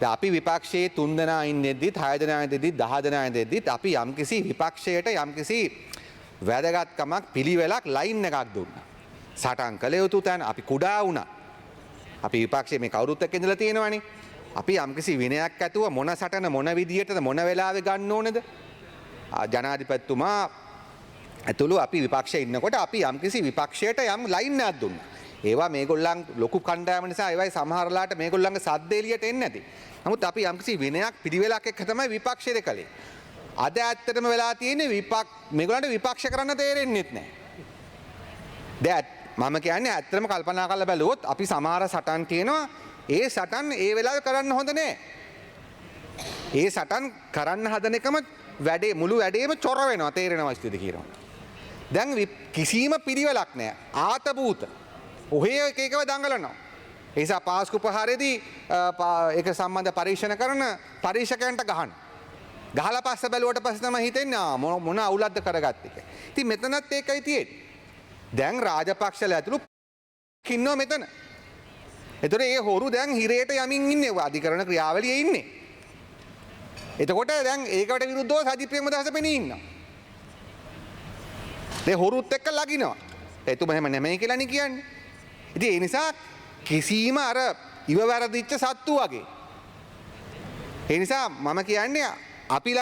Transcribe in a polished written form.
අපි විපක්ෂයේ 3 දෙනා ඉන්නේද්දිත් 6 දෙනා ඉඳෙද්දිත් 10 දෙනා ඉඳෙද්දිත් අපි යම්කිසි විපක්ෂයට යම්කිසි වැදගත්කමක් පිළිවෙලක් ලයින් එකක් දුන්නා. සටන් කළ යුතු තැන අපි කුඩා වුණා. අපි විපක්ෂයේ මේ කවුරුත් එක්ක ඉඳලා තියෙනවනේ. අපි යම්කිසි විනයක් ඇතුව මොන සටන මොන විදියටද මොන වෙලාවෙ ගන්න ඕනේද? ජනාධිපතිතුමා ඇතුළු අපි විපක්ෂයේ ඉන්නකොට අපි යම්කිසි විපක්ෂයට යම් ලයින් එකක් දුන්නා. ඒවා මේගොල්ලන් ලොකු කණ්ඩායම නිසා ඒවයි සමහරලාට මේගොල්ලන්ගේ සද්ද එළියට එන්නේ නැති. නමුත් අපි යම්කිසි විනයක් පිළිවෙලක් එක්ක තමයි විපක්ෂයේ කළේ. අද ඇත්තටම වෙලා තියෙන්නේ මේගොල්ලන්ට විපක්ෂ කරන්න තේරෙන්නේ නැහැ. මම කියන්නේ ඇත්තටම කල්පනා කරලා බැලුවොත් අපි සමහර සටන් තියෙනවා ඒ සටන් ඒ වෙලාවේ කරන්න හොඳ නැහැ. ඒ සටන් කරන්න හදන එකම මුළු වැඩේම චොර වෙනවා තේරෙනවා ස්ථිති කියනවා. දැන් කිසිම පිළිවෙලක් නැහැ. ආතබූත ඔහේ එක එකව දඟලනවා. ඒ නිසා පාස්කු ප්‍රහාරයේදී ඒක සම්බන්ධ පරීක්ෂණ කරන පරීක්ෂකයන්ට ගහන. ගහලා පස්සේ බැලුවට පස්සේ තමයි හිතෙන්නේ මොන අවුලක්ද කරගත්තේ කියලා. ඉතින් මෙතනත් ඒකයි තියෙන්නේ. දැන් රාජපක්ෂලා ඇතුළු ඉන්නවා මෙතන. එතකොට ඒ හොරු දැන් හිරේට යමින් ඉන්නේ අධිකරණ ක්‍රියාවලියේ ඉන්නේ. එතකොට දැන් ඒකට විරුද්ධව සජිත් ප්‍රේමදාස පෙනී ඉන්නවා. ඒ හොරුත් එක්ක ලගිනවා. එතුම එහෙම නෙමෙයි කියලානේ කියන්නේ. ඉතින් ඒ නිසා කිසිම අර ඉව වැරදිච්ච සත්තු වගේ. ඒ නිසා මම කියන්නේ අපි